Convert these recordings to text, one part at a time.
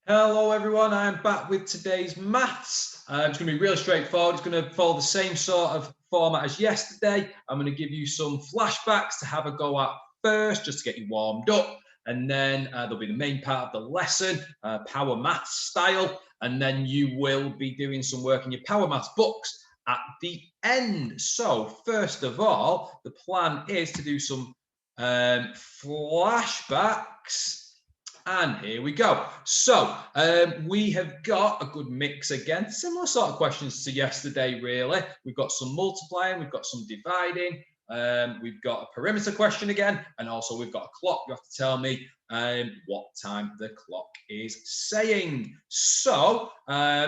Hello everyone, I'm back with today's maths. It's going to be really straightforward. It's going to follow the same sort of format as yesterday. I'm going to give you some flashbacks to have a go at first, just to get you warmed up. And then there'll be the main part of the lesson, power maths style. And then you will be doing some work in your power maths books at the end. So first of all, the plan is to do some flashbacks. And here we go. So we have got a good mix again, similar sort of questions to yesterday, really. We've got some multiplying, we've got some dividing, we've got a perimeter question again, and also we've got a clock. You have to tell me what time the clock is saying. So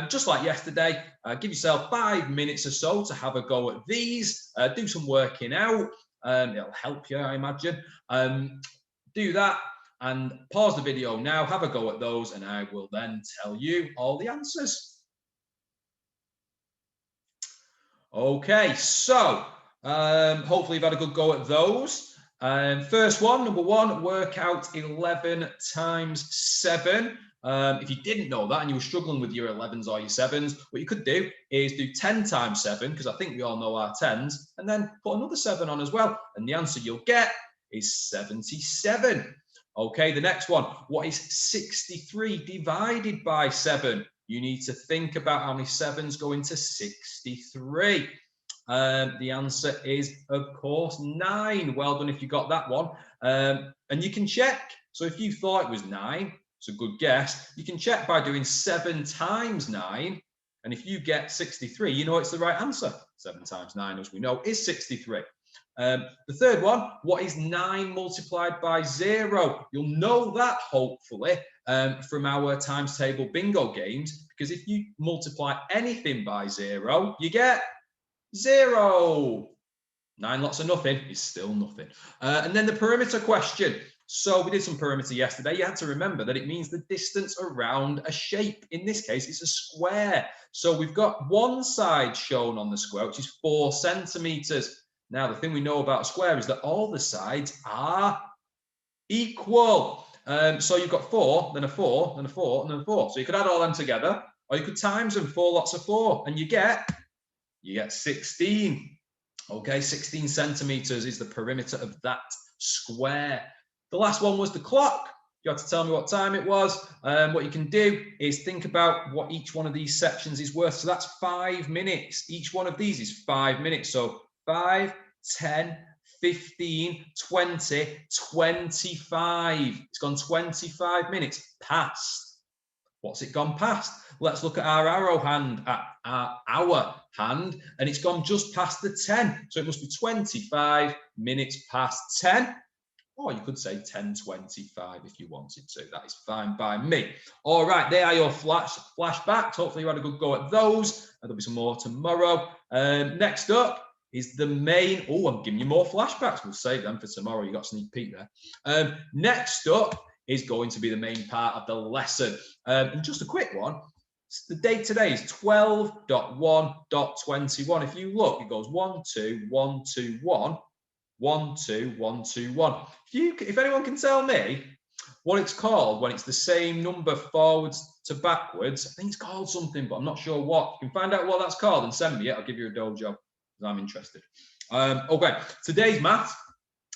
just like yesterday, give yourself 5 minutes or so to have a go at these, do some working out. It'll help you, I imagine. Do that. And pause the video now, have a go at those, and I will then tell you all the answers. Okay, so hopefully you've had a good go at those. First one, number one, work out 11 times 7. If you didn't know that and you were struggling with your 11s or your 7s, what you could do is do 10 times 7, because I think we all know our 10s, and then put another 7 on as well. And the answer you'll get is 77. Okay, the next one, what is 63 divided by 7? You need to think about how many 7s go into 63. The answer is, of course, 9. Well done if you got that one. And you can check. So if you thought it was 9, it's a good guess. You can check by doing 7 times 9. And if you get 63, you know it's the right answer. 7 times 9, as we know, is 63. The third one, what is 9 multiplied by 0? You'll know that, hopefully, from our times table bingo games, because if you multiply anything by 0, you get 0. 9 lots of nothing is still nothing. And then the perimeter question. So we did some perimeter yesterday. You had to remember that it means the distance around a shape. In this case, it's a square. So we've got one side shown on the square, which is 4 centimeters. Now, the thing we know about a square is that all the sides are equal. So you've got 4, then a 4, then a 4, and then a 4. So you could add all them together, or you could times them, 4 lots of 4, and you get 16. Okay, 16 centimeters is the perimeter of that square. The last one was the clock. You have to tell me what time it was. What you can do is think about what each one of these sections is worth. So that's 5 minutes. Each one of these is 5 minutes. So 5, 10, 15, 20, 25. It's gone 25 minutes past. What's it gone past? Let's look at our arrow hand, at our hour hand, and it's gone just past the 10. So it must be 25 minutes past 10. Or you could say 10:25 if you wanted to. That is fine by me. All right, there are your flashbacks. Hopefully you had a good go at those. There'll be some more tomorrow. Next up is the main. Oh, I'm giving you more flashbacks. We'll save them for tomorrow. You got a sneak peek there. Next up is going to be the main part of the lesson. And just a quick one. The date today is 12.1.21. If you look, it goes 1, 2, 1, 2, 1. 1, 2, 1, 2, 1. If anyone can tell me what it's called when it's the same number forwards to backwards, I think it's called something, but I'm not sure what. You can find out what that's called and send me it. I'll give you a dojo because I'm interested. Okay, today's math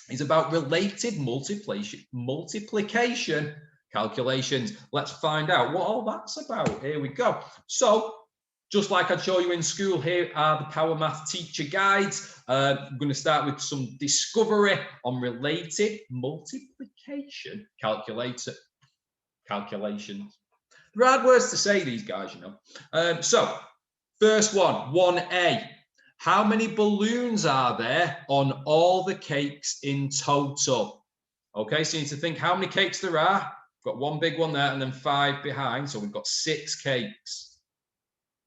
is about related multiplication calculations. Let's find out what all that's about. Here we go. So, just like I'd show you in school, here are the Power Math teacher guides. I'm going to start with some discovery on related multiplication calculations. There are hard words to say, these guys, you know. So, first one, 1A. How many balloons are there on all the cakes in total? Okay, so you need to think how many cakes there are. Got one big one there and then 5 behind. So we've got 6 cakes.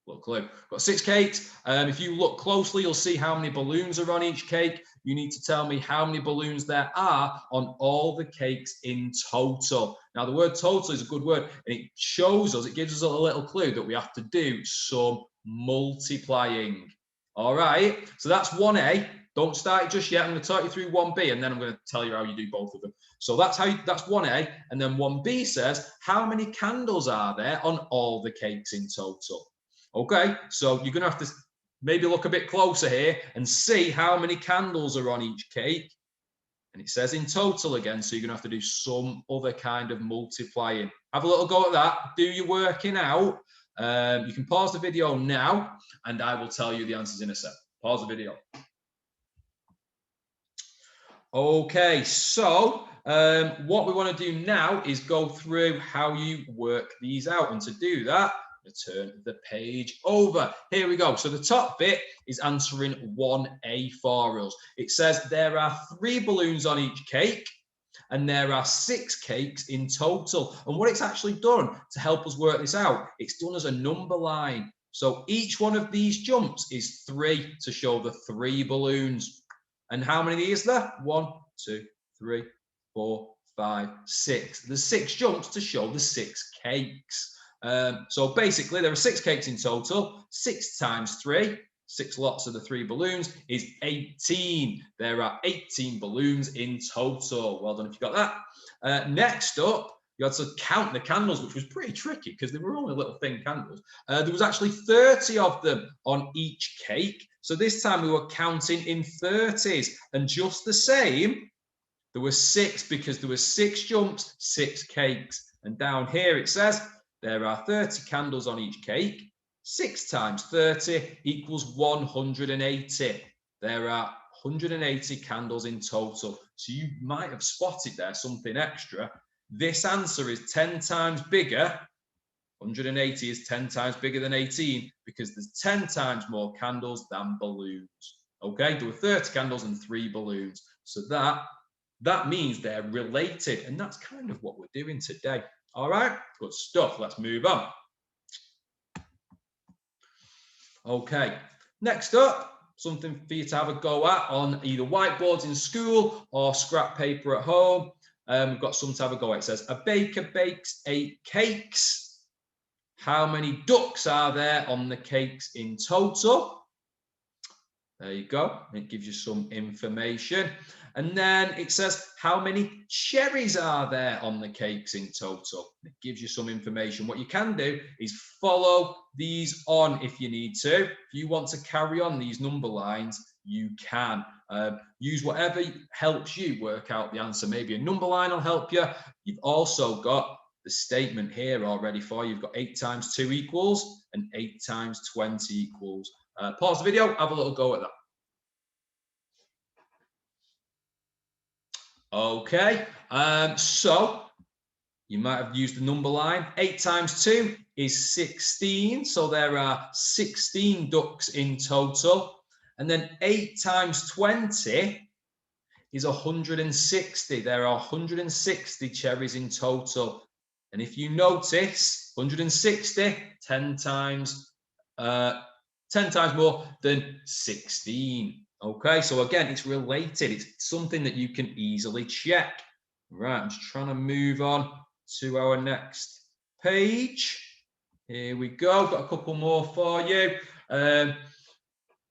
Little clue. Got 6 cakes. If you look closely, you'll see how many balloons are on each cake. You need to tell me how many balloons there are on all the cakes in total. Now, the word total is a good word, and it shows us, it gives us a little clue that we have to do some multiplying. All right, so that's 1A. Don't start it just yet. I'm going to talk you through 1B, and then I'm going to tell you how you do both of them. So that's 1A, and then 1B says, how many candles are there on all the cakes in total? Okay, so you're going to have to maybe look a bit closer here and see how many candles are on each cake. And it says in total again, so you're going to have to do some other kind of multiplying. Have a little go at that. Do your working out. You can pause the video now, and I will tell you the answers in a sec. Pause the video. Okay, so what we want to do now is go through how you work these out. And to do that, turn the page over. Here we go. So the top bit is answering 1A for us. It says there are 3 balloons on each cake, and there are 6 cakes in total. And what it's actually done to help us work this out, it's done as a number line. So each one of these jumps is 3 to show the 3 balloons. And how many is there? 1, 2, 3, 4, 5, 6. There's 6 jumps to show the 6 cakes. So basically, there are 6 cakes in total. 6 times 3, 6 lots of the 3 balloons is 18. There are 18 balloons in total. Well done if you got that. Next up, you had to count the candles, which was pretty tricky because they were only little thin candles. There was actually 30 of them on each cake. So this time we were counting in 30s. And just the same, there were 6 because there were 6 jumps, 6 cakes. And down here it says there are 30 candles on each cake. 6 times 30 equals 180. There are 180 candles in total. So you might have spotted there something extra. This answer is 10 times bigger. 180 is 10 times bigger than 18 because there's 10 times more candles than balloons. Okay, there were 30 candles and 3 balloons. So that means they're related. And that's kind of what we're doing today. All right, good stuff. Let's move on. Okay, next up, something for you to have a go at on either whiteboards in school or scrap paper at home. We've got some to have a go at. It says, a baker bakes 8 cakes. How many ducks are there on the cakes in total? There you go. It gives you some information. And then it says, how many cherries are there on the cakes in total? It gives you some information. What you can do is follow these on if you need to. If you want to carry on these number lines, you can. Use whatever helps you work out the answer. Maybe a number line will help you. You've also got the statement here already for you. You've got 8 times 2 equals and 8 times 20 equals. Pause the video, have a little go at that. Okay, so you might have used the number line. 8 times 2 is 16, so there are 16 ducks in total. And then 8 times 20 is 160. There are 160 cherries in total. And if you notice, 160, 10 times more than 16. Okay, so again, it's related. It's something that you can easily check. Right, I'm just trying to move on to our next page. Here we go. Got a couple more for you.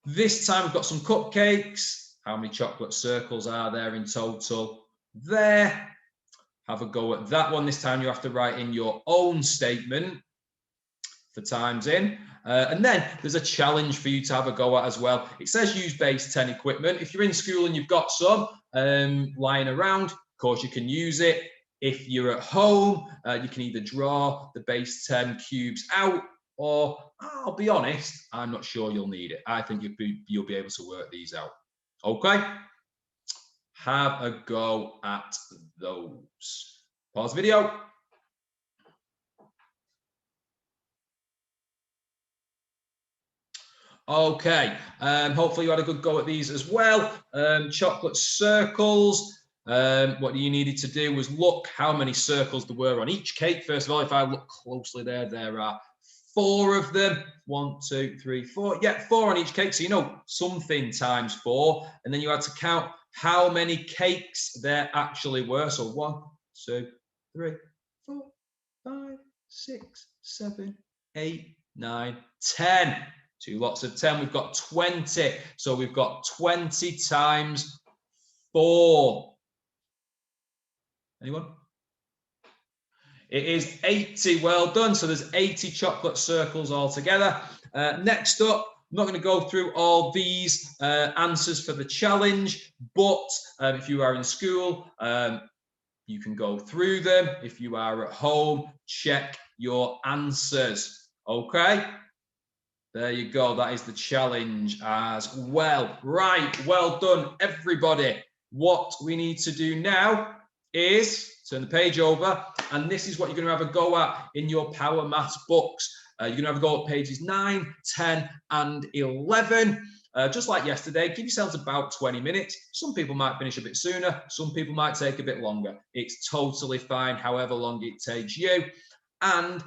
This time we've got some cupcakes. How many chocolate circles are there in total? There. Have a go at that one. This time you have to write in your own statement for times in. And then there's a challenge for you to have a go at as well. It says use base 10 equipment. If you're in school and you've got some lying around, of course you can use it. If you're at home, you can either draw the base 10 cubes out, or I'll be honest, I'm not sure you'll need it. I think you'll be able to work these out. Okay? Have a go at those. Pause the video. Okay, hopefully you had a good go at these as well. Chocolate circles. What you needed to do was look how many circles there were on each cake. First of all, if I look closely there are 4 of them. 1, 2, 3, 4. Yeah, 4 on each cake. So you know something times 4. And then you had to count how many cakes there actually were. So 1, 2, 3, 4, 5, 6, 7, 8, 9, 10. 2 lots of 10, we've got 20. So we've got 20 times 4. Anyone? It is 80. Well done. So there's 80 chocolate circles altogether. Next up, I'm not going to go through all these answers for the challenge, but if you are in school, you can go through them. If you are at home, check your answers. Okay? There you go. That is the challenge as well. Right. Well done, everybody. What we need to do now is turn the page over, and this is what you're going to have a go at in your Power Maths books. You're going to have a go at pages 9, 10, and 11. Just like yesterday, give yourselves about 20 minutes. Some people might finish a bit sooner. Some people might take a bit longer. It's totally fine, however long it takes you. And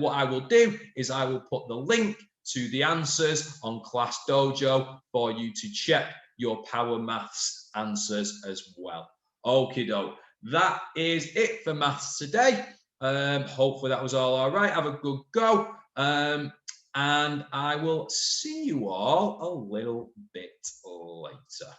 what I will do is I will put the link to the answers on Class Dojo for you to check your Power Maths answers as well. Okie doke. That is it for maths today. Hopefully that was all right. Have a good go. And I will see you all a little bit later.